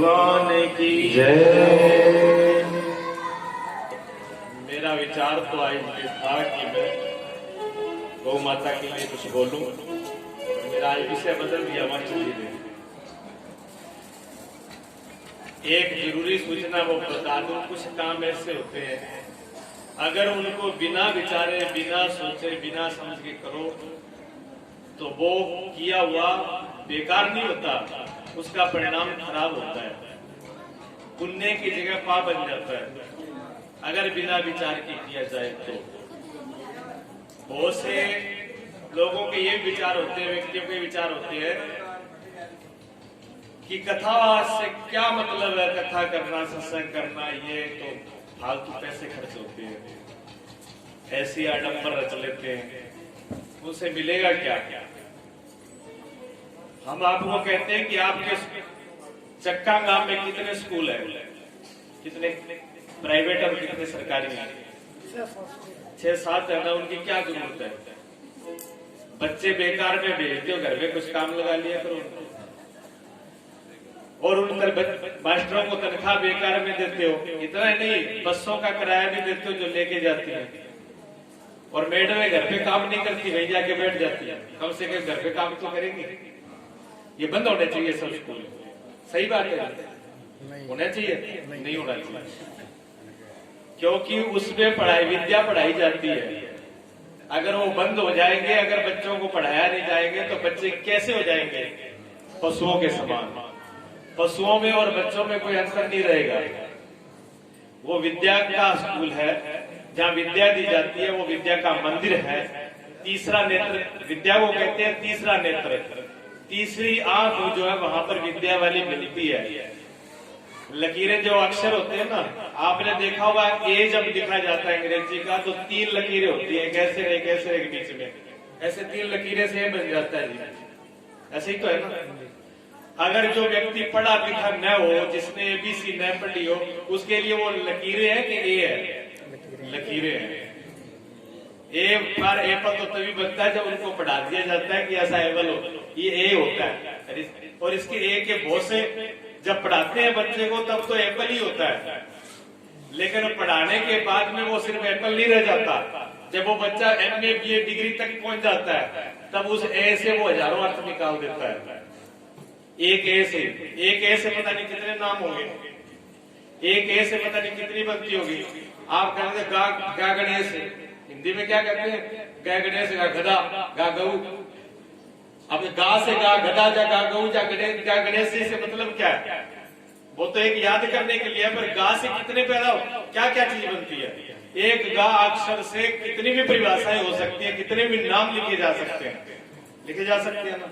भगवान की जय। मेरा विचार तो आज ये था कि मैं गौ माता के लिए कुछ बोलूं। मेरा आज विषय बदल दिया मास्टर जी ने। एक जरूरी सूचना वो बता दूं, कुछ काम ऐसे होते हैं अगर उनको बिना विचारे, बिना सोचे, बिना समझ के करो तो वो किया हुआ बेकार नहीं होता, उसका परिणाम खराब होता है, पुण्य की जगह पाप बन जाता है अगर बिना विचार के किया जाए तो। बहुत से लोगों के ये विचार होते हैं, व्यक्तियों के विचार होते हैं कि कथा से क्या मतलब है, कथा करना, सत्संग करना, ये तो फालतू पैसे खर्च होते हैं, ऐसी आडंबर रच लेते हैं, उनसे मिलेगा क्या? हम आपको कहते हैं कि आपके चक्का गांव में कितने स्कूल है, कितने प्राइवेट और कितने सरकारी हैं? 6-7 है ना। उनकी क्या जरूरत है? बच्चे बेकार में भेजते हो, घर में कुछ काम लगा लिया करो उनको। और उन मास्टरों को तनख्वाह बेकार में देते हो। इतना ही नहीं, बसों का किराया भी देते हो जो लेके जाती है। और मैडम घर पे काम नहीं करती, वहीं जाके बैठ जाती है। कम से कम घर पे काम तो करेंगे। ये बंद होने चाहिए सब स्कूल। सही बात है, होना चाहिए? नहीं होना चाहिए, क्योंकि उसमें पढ़ाई, विद्या पढ़ाई जाती है। अगर वो बंद हो जाएंगे, अगर बच्चों को पढ़ाया नहीं जाएंगे तो बच्चे कैसे हो जाएंगे? पशुओं के समान। पशुओं में और बच्चों में कोई अंतर नहीं रहेगा। वो विद्या का स्कूल है, जहाँ विद्या दी जाती है, वो विद्या का मंदिर है। तीसरा नेत्र विद्या को कहते हैं, तीसरा नेत्र, तीसरी आंख जो है वहां पर विद्या वाली मिलती है। लकीरें जो अक्षर होते हैं ना, आपने देखा होगा ए जब लिखा जाता है अंग्रेजी का तो 3 लकीरें होती है, कैसे रहे कैसे रहे के बीच में, ऐसे 3 लकीरें से बन जाता है जी। ऐसे ही तो है ना। अगर जो व्यक्ति पढ़ा लिखा न हो, जिसने ABC न पढ़ी हो, उसके लिए वो लकीरें हैं कि ए है? लकीरें हैं। ए पर एप्पल तो तभी बनता है जब उनको पढ़ा दिया जाता है कि ऐसा एप्पल हो, ये ए होता है। और इसके ए के बहुत से जब पढ़ाते हैं बच्चे को तब तो एप्पल ही होता है, लेकिन पढ़ाने के बाद में वो सिर्फ एप्पल नहीं रह जाता। जब वो बच्चा MA BA डिग्री तक पहुंच जाता है तब उस ए से वो हजारों अर्थ निकाल देता है। एक ए से पता नहीं कितने नाम होंगे, एक ए से पता नहीं कितनी बनती होगी। आप कहेंगे गा गणेश, हिंदी में क्या कहते हैं? गा गणेश, गा गधा, गा गऊ। अब गा से गा गधा, जा गा गऊ, जा गणेश से मतलब क्या है? वो तो एक याद करने के लिए, पर गा से कितने पैदा हो, क्या क्या चीज बनती है? एक गा अक्षर से कितनी भी परिभाषाएं हो सकती है, कितने भी नाम लिखे जा सकते हैं, लिखे जा सकते हैं ना।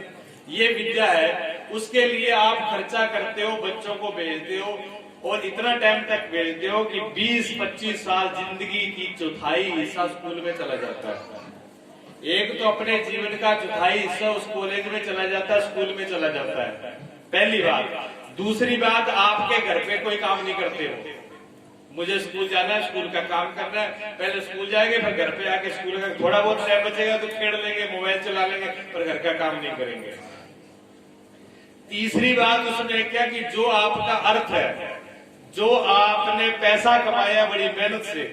ये विद्या है, उसके लिए आप खर्चा करते हो, बच्चों को भेजते हो और इतना टाइम तक भेजते हो कि 20-25 साल जिंदगी की चौथाई हिस्सा स्कूल में चला जाता है। एक तो अपने जीवन का चौथाई हिस्सा उस कॉलेज में चला जाता है, स्कूल में चला जाता है, पहली बात। दूसरी बात, आपके घर पे कोई काम नहीं करते हो। मुझे स्कूल जाना है, स्कूल का काम करना है, पहले स्कूल जाएंगे, फिर घर पे आके स्कूल का थोड़ा बहुत टाइम बचेगा तो खेल लेंगे, मोबाइल चला लेंगे, पर घर का काम नहीं करेंगे। तीसरी बात उसने क्या कि जो आपका अर्थ है, जो आपने पैसा कमाया बड़ी मेहनत से,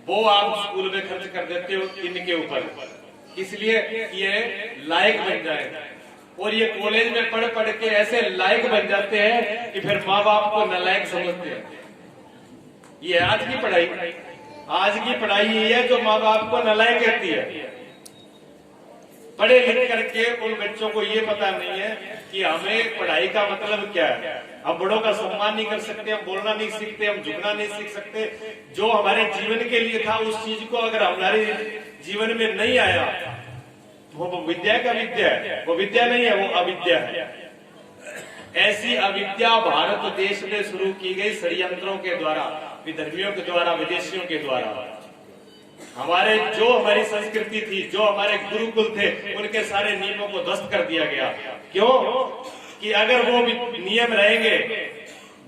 वो आप स्कूल में खर्च कर देते हो इनके ऊपर, इसलिए ये लायक बन जाए। और ये कॉलेज में पढ़ पढ़ के ऐसे लायक बन जाते हैं कि फिर माँ बाप को नालायक समझते हैं। ये आज की पढ़ाई ये है जो माँ बाप को नालायक कहती है। पढ़े लिख करके उन बच्चों को ये पता नहीं है कि हमें पढ़ाई का मतलब क्या है। हम बड़ों का सम्मान नहीं कर सकते, हम बोलना नहीं सीखते, हम झुकना नहीं सीख सकते। जो हमारे जीवन के लिए था उस चीज को अगर हमारे जीवन में नहीं आया तो वो विद्या का विद्या है, वो विद्या नहीं है, वो अविद्या है। ऐसी अविद्या भारत देश में शुरू की गई षड्यंत्रों के द्वारा, विधर्मियों के द्वारा, विदेशियों के द्वारा। हमारी संस्कृति थी, जो हमारे गुरुकुल थे, उनके सारे नियमों को ध्वस्त कर दिया गया। क्यों? कि अगर वो नियम रहेंगे,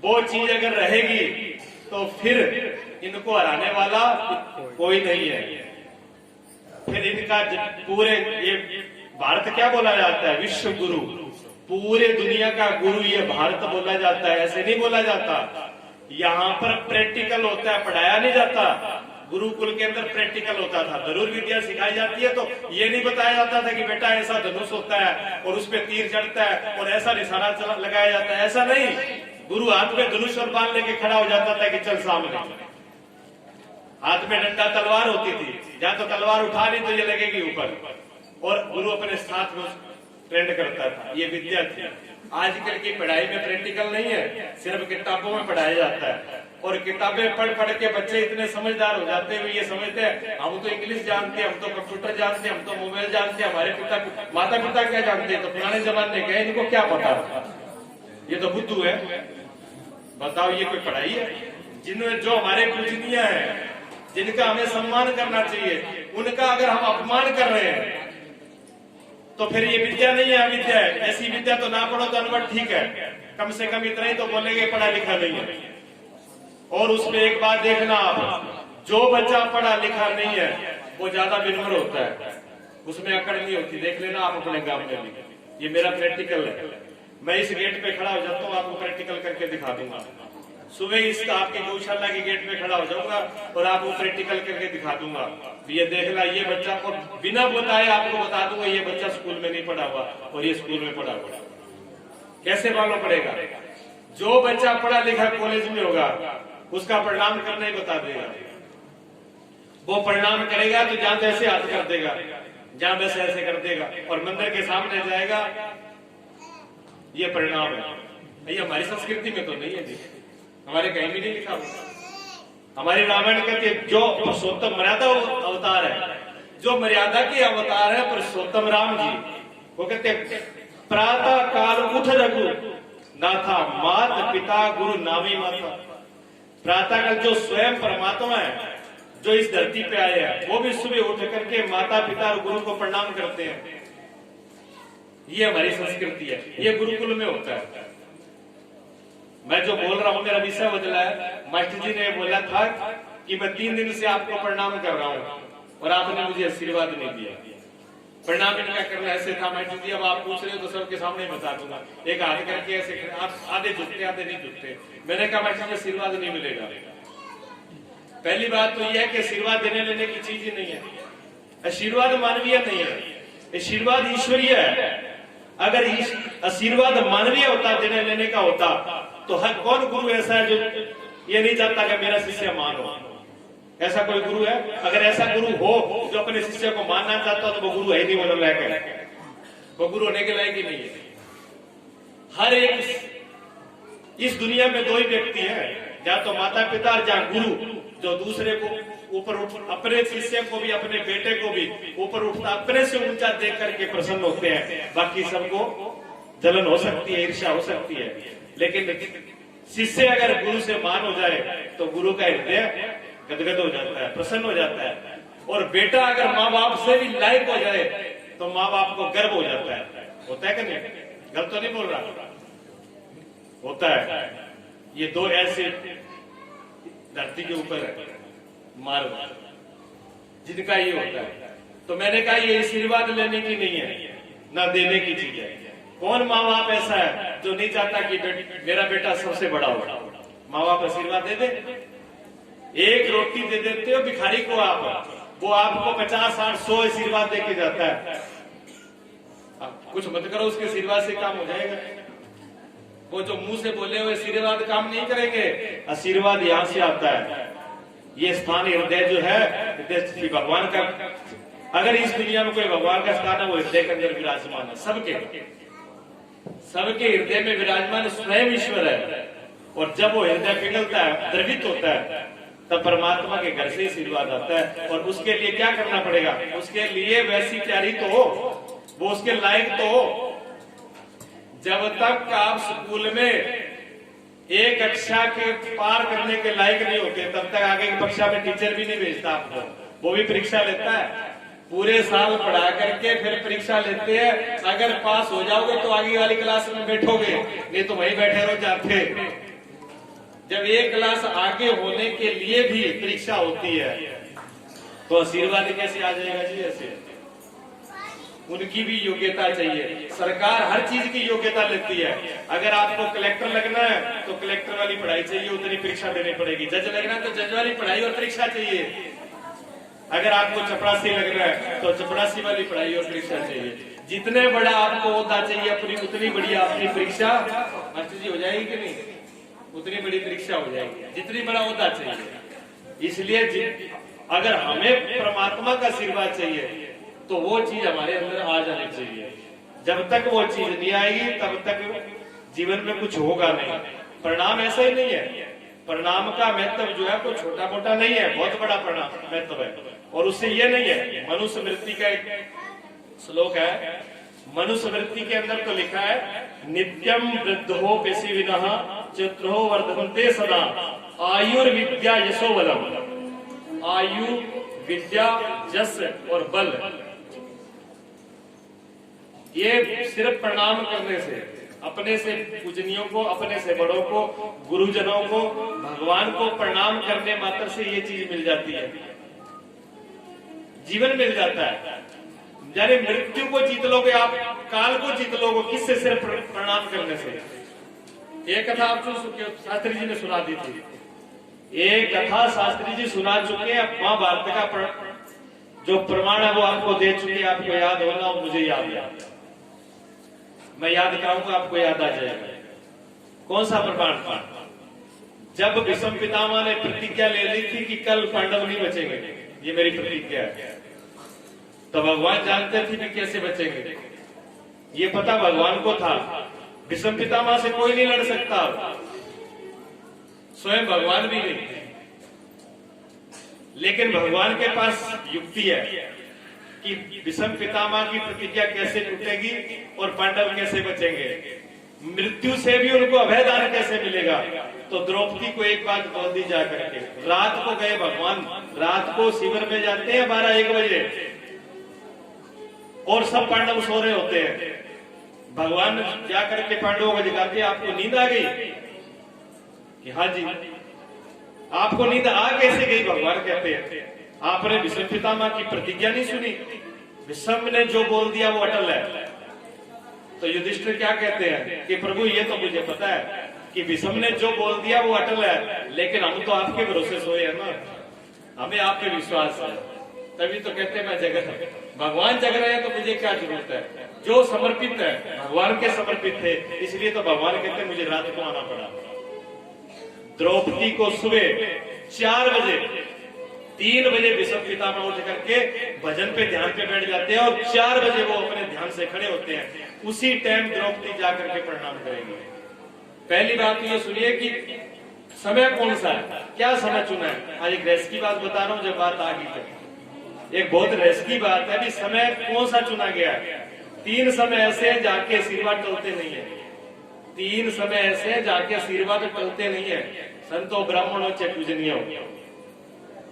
वो चीज अगर रहेगी तो फिर इनको हराने वाला कोई नहीं है। फिर इनका पूरे ये भारत क्या बोला जाता है? विश्व गुरु। पूरे दुनिया का गुरु ये भारत बोला जाता है, ऐसे नहीं बोला जाता। यहाँ पर प्रैक्टिकल होता है, पढ़ाया नहीं जाता। गुरुकुल के अंदर प्रैक्टिकल होता था, जरूर विद्या सिखाई जाती है, तो ये नहीं बताया जाता था कि बेटा ऐसा धनुष होता है और उस पर तीर चढ़ता है और ऐसा निशाना लगाया जाता है, ऐसा नहीं। गुरु हाथ में धनुष और बाण लेके खड़ा हो जाता था कि चल सामने। हाथ में डंडा तलवार होती थी, जहां तो तलवार उठा ली तो ये लगेगी ऊपर, और गुरु अपने साथ में ट्रेंड करता था। ये विद्या थी। आजकल की पढ़ाई में प्रैक्टिकल नहीं है, सिर्फ किताबों में पढ़ाया जाता है, और किताबें पढ़ पढ़ के बच्चे इतने समझदार हो जाते हैं, ये समझते हैं हम तो इंग्लिश जानते हैं, हम तो कंप्यूटर जानते हैं, हम तो मोबाइल जानते हैं, हमारे माता पिता क्या जानते हैं, तो पुराने जमाने के इनको क्या पता, ये तो बुद्धू है। बताओ ये कोई पढ़ाई है? जिनमें जो हमारे पूजनीय है, जिनका हमें सम्मान करना चाहिए, उनका अगर हम अपमान कर रहे हैं तो फिर ये विद्या नहीं है, अविद्या है। ऐसी विद्या तो ना पढ़ो तो अनपढ़ ठीक है, कम से कम इतना ही तो बोलेंगे पढ़ा लिखा नहीं है। और उसमें एक बात देखना आप, जो बच्चा पढ़ा लिखा नहीं है वो ज्यादा विनम्र होता है, उसमें अकड़ नहीं होती। देख लेना आप अपने गांव में भी, ये मेरा प्रैक्टिकल है। मैं इस गेट पे खड़ा हो जाता हूँ, आपको प्रैक्टिकल करके दिखा दूंगा। सुबह इसका आपके गौशाला के गेट पे खड़ा हो जाऊंगा और आपको प्रैक्टिकल करके दिखा दूंगा। ये देखना, ये बच्चा को बिना बताए आपको बता दूंगा ये बच्चा स्कूल में नहीं पढ़ा हुआ और ये स्कूल में पढ़ा हुआ। कैसे मालूम पड़ेगा? जो बच्चा पढ़ा लिखा कॉलेज में होगा उसका प्रणाम करना ही बता देगा। वो प्रणाम करेगा तो जहां तैसे हाथ कर देगा, जहां वैसे ऐसे कर देगा, और मंदिर के सामने जाएगा, ये प्रणाम है। ये हमारी संस्कृति में तो नहीं है जी, हमारे कहीं भी नहीं लिखा हुआ। हमारी रामायण कहती है जो पुरुषोत्तम मर्यादा अवतार है, जो मर्यादा के अवतार है पुरुषोत्तम राम जी, वो कहते हैं प्रातः काल उठ रघु नाथा मात पिता गुरु नामी माता। प्रातः काल जो स्वयं परमात्मा है, जो इस धरती पे आए हैं, वो भी सुबह उठ करके माता पिता और गुरु को प्रणाम करते हैं। ये हमारी संस्कृति है, ये गुरुकुल में होता है। मैं जो बोल रहा हूँ मेरा विषय बदला है। मास्टर जी ने बोला था कि मैं 3 दिन से आपको प्रणाम कर रहा हूँ और आपने मुझे आशीर्वाद नहीं दिया। प्रणाम इनका करना ऐसे था मास्टर जी, अब आप पूछ रहे हो तो सबके सामने बता दूंगा। एक हाथ करके ऐसे, आप आधे झुकते आधे नहीं झुकते। मैंने कहा मास्टर जी आशीर्वाद नहीं मिलेगा। पहली बात तो यह है कि आशीर्वाद देने लेने की चीज ही नहीं है। आशीर्वाद मानवीय नहीं है, आशीर्वाद ईश्वरीय है। अगर आशीर्वाद मानवीय होता, देने लेने का होता, तो हर कौन गुरु ऐसा है जो ये नहीं चाहता कि मेरा शिष्य मानो? ऐसा कोई गुरु है? अगर ऐसा गुरु हो जो अपने शिष्य को मानना चाहता तो वो गुरु है ही नहीं, होने लायक है, वो गुरु होने के लायक ही नहीं है। हर एक इस दुनिया में 2 ही व्यक्ति हैं, या तो माता पिता और जहाँ गुरु, जो दूसरे को ऊपर उठ, अपने शिष्य को भी अपने बेटे को भी ऊपर उठता, अपने से ऊंचा देख करके प्रसन्न होते हैं। बाकी सबको जलन हो सकती है, ईर्ष्या हो सकती है, लेकिन शिष्य अगर गुरु से मान हो जाए तो गुरु का हृदय गदगद हो जाता है, प्रसन्न हो जाता है। और बेटा अगर माँ बाप से भी लायक हो जाए तो माँ बाप को गर्व हो जाता है। होता है कि नहीं? गलत तो नहीं बोल रहा? होता है। ये 2 ऐसे धरती के ऊपर है मार्ग जिनका ये होता है। तो मैंने कहा ये आशीर्वाद लेने की नहीं है, ना देने की चीज है। कौन माँ बाप ऐसा है जो नहीं चाहता कि मेरा बेटा सबसे बड़ा हो? माँ बाप आशीर्वाद दे दे, एक रोटी दे देते हो भिखारी को आप, वो आपको 50, 60, 100 आशीर्वाद देके जाता है। कुछ मत करो, उसके आशीर्वाद से काम हो जाएगा। वो जो मुंह से बोले हुए आशीर्वाद काम नहीं करेंगे। आशीर्वाद यहाँ से आता है। ये स्थान हृदय जो है भगवान का, अगर इस दुनिया में कोई भगवान का स्थान है वो हृदय के अंदर विराजमान है। सबके हृदय में विराजमान स्वयं ईश्वर है। और जब वो हृदय पिघलता है, द्रवित होता है, तब परमात्मा के घर से आशीर्वाद आता है। और उसके लिए क्या करना पड़ेगा? उसके लिए वैसी तैयारी तो हो, वो उसके लायक तो हो। जब तक आप स्कूल में एक कक्षा के पार करने के लायक नहीं होते, तब तक आगे की कक्षा में टीचर भी नहीं भेजता आपको। वो भी परीक्षा लेता है, पूरे साल पढ़ा करके फिर परीक्षा लेते हैं। अगर पास हो जाओगे तो आगे वाली क्लास में बैठोगे, नहीं तो वहीं बैठे रहो जाते। जब एक क्लास आगे होने के लिए भी परीक्षा होती है तो आशीर्वाद कैसे आ जाएगा जी? ऐसे उनकी भी योग्यता चाहिए। सरकार हर चीज की योग्यता लेती है। अगर आपको कलेक्टर लगना है तो कलेक्टर वाली पढ़ाई चाहिए, उतनी परीक्षा देनी पड़ेगी। जज लगना है तो जज वाली पढ़ाई और परीक्षा चाहिए। अगर आपको चपरासी लगना है तो चपरासी वाली पढ़ाई और परीक्षा चाहिए। जितने बड़ा आपको होता चाहिए अपनी उतनी बड़ी आपकी परीक्षा मास्टर जी हो जाएगी कि नहीं, उतनी बड़ी परीक्षा हो जाएगी जितनी बड़ा होता चाहिए। इसलिए अगर हमें परमात्मा का आशीर्वाद चाहिए तो वो चीज हमारे अंदर आ जानी चाहिए। जब तक वो चीज नहीं आएगी तब तक जीवन में कुछ होगा नहीं। परिणाम ऐसा ही नहीं है। परिणाम का महत्व जो है तो छोटा मोटा नहीं है, बहुत बड़ा परिणाम महत्व है। और उससे ये नहीं है, मनुष्य वृत्ति का एक श्लोक है, मनुष्य वृत्ति के अंदर तो लिखा है नित्यम वृद्धो पेशी विनः चित्रो वर्धन्ते सदा आयुर्विद्या यशो बलम। आयु, विद्या, यश और बल, ये सिर्फ प्रणाम करने से, अपने से पूजनियों को, अपने से बड़ों को, गुरुजनों को, भगवान को प्रणाम करने मात्र से ये चीज मिल जाती है, जीवन मिल जाता है। यानी मृत्यु को जीत लोगे आप, काल को जीत लोगे किससे? सिर्फ प्रणाम करने से। एक कथा आपको शास्त्री जी ने सुना दी थी, एक कथा शास्त्री जी सुना चुके हैं। महाभारत का जो प्रमाण है वो आपको दे चुके हैं, आपको याद होना और मुझे याद है। मैं याद कराऊंगा आपको याद आ जाएगा। कौन सा प्रमाण था? जब भीष्म पितामह ने प्रतिज्ञा ले ली थी कि कल पांडव नहीं बचेंगे, ये मेरी प्रतिज्ञा है, तो भगवान जानते थे कि कैसे बचेंगे। ये पता भगवान को था। भीष्म पितामह से कोई नहीं लड़ सकता, स्वयं भगवान भी नहीं। लेकिन भगवान के पास युक्ति है कि भीष्म पितामह की प्रतिज्ञा कैसे टूटेगी और पांडव कैसे बचेंगे, मृत्यु से भी उनको अभयदान कैसे मिलेगा। तो द्रौपदी को एक बात बोल दी जा करके, रात को गए भगवान, रात को शिविर में जाते हैं 12-1 बजे और सब पांडव सो रहे होते हैं। भगवान जाकर के पांडवों को जगाते, आपको नींद आ गई? कि हाँ जी। आपको नींद आ कैसे गई? भगवान कहते हैं आपने भीष्म पितामह की प्रतिज्ञा नहीं सुनी, भीष्म ने जो बोल दिया वो अटल है। तो युधिष्ठिर क्या कहते हैं कि प्रभु ये तो मुझे पता है कि भीष्म ने जो बोल दिया वो अटल है, लेकिन हम तो आपके भरोसे सोए हैं ना, हमें आप पे विश्वास है। तभी तो कहते हैं मैं जग रहा, भगवान जग रहे हैं तो मुझे क्या जरूरत है। जो समर्पित है भगवान के समर्पित थे, इसलिए तो भगवान कहते हैं मुझे रात को आना पड़ा। द्रौपदी को सुबह 4 बजे 3 बजे भीष्म पितामह उठ करके भजन पे ध्यान पे बैठ जाते हैं और 4 बजे वो अपने ध्यान से खड़े होते हैं। उसी टाइम द्रौपदी जाकर के प्रणाम करेंगे। पहली बात ये सुनिए कि समय कौन सा है, क्या समय चुना है। आज एक रहस्य की बात बता रहा हूँ, जब बात आ गई तो एक बहुत रहस्य की बात है कि समय कौन सा चुना गया है। 3 समय ऐसे हैं जाके आशीर्वाद टलते नहीं है। 3 समय ऐसे हैं जाके आशीर्वाद टलते नहीं है। संतो ब्राह्मणों चे पूजनीय।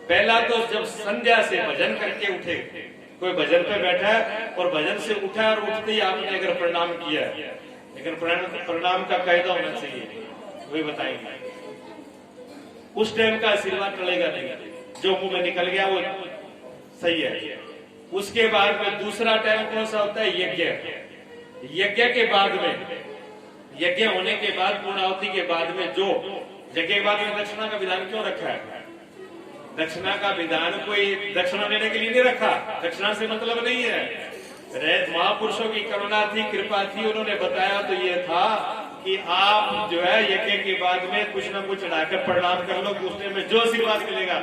पहला तो जब संध्या से भजन करके उठे, कोई भजन पे बैठा है और भजन से उठा और उठते ही आपने अगर प्रणाम किया, लेकिन प्रणाम का कायदा होना चाहिए, वही बताएंगे। उस टाइम का आशीर्वाद टलेगा नहीं, जो मुंह में निकल गया वो सही है। उसके बाद में दूसरा टाइम कौन सा होता है? यज्ञ। यज्ञ के बाद में, यज्ञ होने के बाद, पूर्णाहुति के बाद में, जो यज्ञ के बाद में दक्षिणा का विधान क्यों रखा है? दक्षिणा का विधान कोई दक्षिणा देने के लिए नहीं रखा, दक्षिणा से मतलब नहीं है। महापुरुषों की करुणा थी, कृपा थी, उन्होंने बताया तो ये था कि आप जो है यज्ञ के बाद में कुछ ना कुछ चढ़ाकर प्रणाम कर लो कि उसमें जो आशीर्वाद मिलेगा